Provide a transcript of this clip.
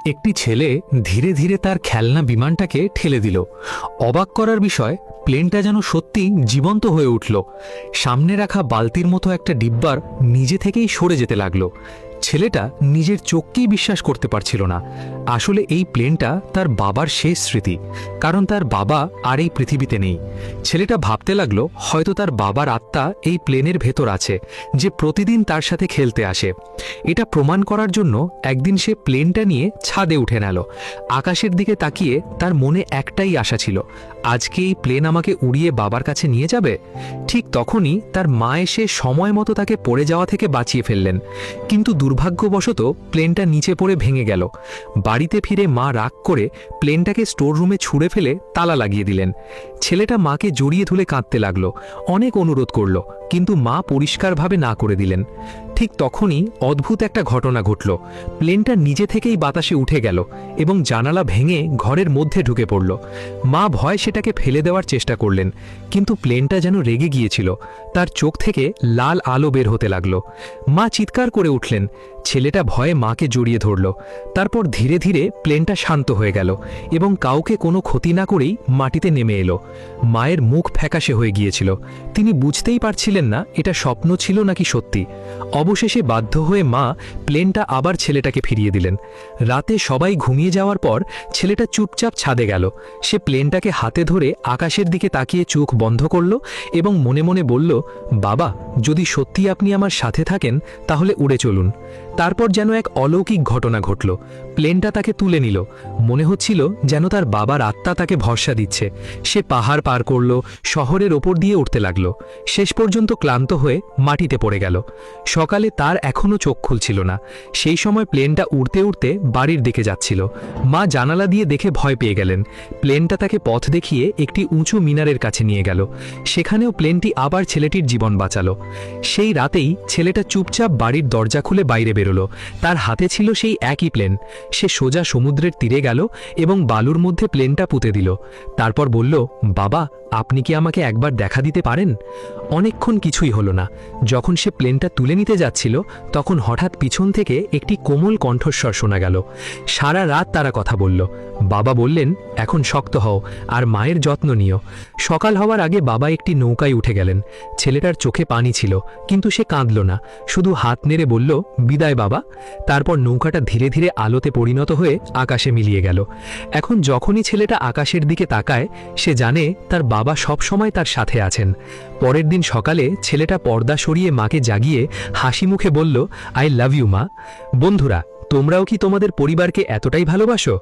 একটি ছেলে ধীরে ধীরে তার খেলনা বিমানটাকে ঠেলে দিল। অবাক করার বিষয়, প্লেনটা যেন সত্যি জীবন্ত হয়ে উঠল। সামনে রাখা বালতির মতো একটা ডিব্বার নিজে থেকেই সরে যেতে লাগলো। ছেলেটা নিজের চোখকেই বিশ্বাস করতে পারছিল না। আসলে এই প্লেনটা তার বাবার শেষ স্মৃতি, কারণ তার বাবা আর এই পৃথিবীতে নেই। ছেলেটা ভাবতে লাগলো হয়তো তার বাবার আত্মা এই প্লেনের ভেতর আছে, যে প্রতিদিন তার সাথে খেলতে আসে। এটা প্রমাণ করার জন্য একদিন সে প্লেনটা নিয়ে ছাদে উঠে গেল। আকাশের দিকে তাকিয়ে তার মনে একটাই আশা ছিল, আজকে এই প্লেন আমাকে উড়িয়ে বাবার কাছে নিয়ে যাবে। ঠিক তখনই তার মা এসে সময় মতো তাকে পড়ে যাওয়া থেকে বাঁচিয়ে ফেললেন। কিন্তু দুর্ভাগ্যবশত প্লেনটা নিচে পড়ে ভেঙে গেল। বাড়িতে ফিরে মা রাগ করে প্লেনটাকে স্টোর রুমে ছুঁড়ে ফেলে তালা লাগিয়ে দিলেন। ছেলেটা মাকে জড়িয়ে ধরে কাঁদতে লাগলো, অনেক অনুরোধ করল, কিন্তু মা পরিষ্কারভাবে না করে দিলেন। ঠিক তখনই অদ্ভুত একটা ঘটনা ঘটল। প্লেনটা নিজে থেকেই বাতাসে উঠে গেল এবং জানালা ভেঙে ঘরের মধ্যে ঢুকে পড়ল। মা ভয় সেটাকে ফেলে দেওয়ার চেষ্টা করলেন, কিন্তু প্লেনটা যেন রেগে গিয়েছিল। তার চোখ থেকে লাল আলো বের হতে লাগলো। মা চিৎকার করে উঠলেন। ছেলেটা ভয়ে মাকে জড়িয়ে ধরল। তারপর ধীরে ধীরে প্লেনটা শান্ত হয়ে গেল এবং কাউকে কোনো ক্ষতি না করেই মাটিতে নেমে এলো। মায়ের মুখ ফ্যাকাশে হয়ে গিয়েছিল। তিনি বুঝতেই পারছিলেন না এটা স্বপ্ন ছিল নাকি সত্যি। অবশেষে বাধ্য হয়ে মা প্লেনটা আবার ছেলেটাকে ফিরিয়ে দিলেন। রাতে সবাই ঘুমিয়ে যাওয়ার পর ছেলেটা চুপচাপ ছাদে গেল। সে প্লেনটাকে হাতে ধরে আকাশের দিকে তাকিয়ে চোখ বন্ধ করল এবং মনে মনে বলল, বাবা, যদি সত্যি আপনি আমার সাথে থাকেন তাহলে উড়ে চলুন। তারপর যেন এক অলৌকিক ঘটনা ঘটল। প্লেনটা তাকে তুলে নিল। মনে হচ্ছিল যেন তার বাবার আত্মা তাকে ভরসা দিচ্ছে। সে পাহাড় পার করল, শহরের ওপর দিয়ে উঠতে লাগল। শেষ পর্যন্ত ক্লান্ত হয়ে মাটিতে পড়ে গেল। সকালে তার এখনও চোখ খুলছিল না। সেই সময় প্লেনটা উড়তে উড়তে বাড়ির দিকে যাচ্ছিল। মা জানালা দিয়ে দেখে ভয় পেয়ে গেলেন। প্লেনটা তাকে পথ দেখিয়ে একটি উঁচু মিনারের কাছে নিয়ে গেল। সেখানেও প্লেনটি আবার ছেলেটির জীবন বাঁচালো। সেই রাতেই ছেলেটা চুপচাপ বাড়ির দরজা খুলে বাইরে বেরোলো। তার হাতে ছিল সেই একই প্লেন। সে সোজা সমুদ্রের তীরে গেল এবং বালুর মধ্যে প্লেনটা পুঁতে দিল। তারপর বলল, বাবা, আপনি কি আমাকে একবার দেখা দিতে পারেন? অনেকক্ষণ কিছুই হলো না। যখন সে প্লেনটা তুলে নিতে যাচ্ছিল, তখন হঠাৎ পিছন থেকে একটি কোমল কণ্ঠস্বর শোনা গেল। সারা রাত তারা কথা বলল। বাবা বললেন, এখন শক্ত হও আর মায়ের যত্ন নিও। সকাল হওয়ার আগে বাবা একটি নৌকায় উঠে গেলেন। ছেলেটার চোখে পানি ছিল, কিন্তু সে কাঁদল না, শুধু হাত নেড়ে বলল, বিদায় বাবা। তারপর নৌকাটা ধীরে ধীরে আলোতে পরিণত হয়ে আকাশে মিলিয়ে গেল। এখন যখনই ছেলেটা আকাশের দিকে তাকায়, সে জানে তার বাবা সব সময় তার সাথে আছেন। পরের দিন সকালে ছেলেটা পর্দা সরিয়ে মাকে জাগিয়ে হাসি মুখে বলল, আই লাভ ইউ মা। বন্ধুরা, তোমরাও কি তোমাদের পরিবারকে এতটাই ভালোবাসো?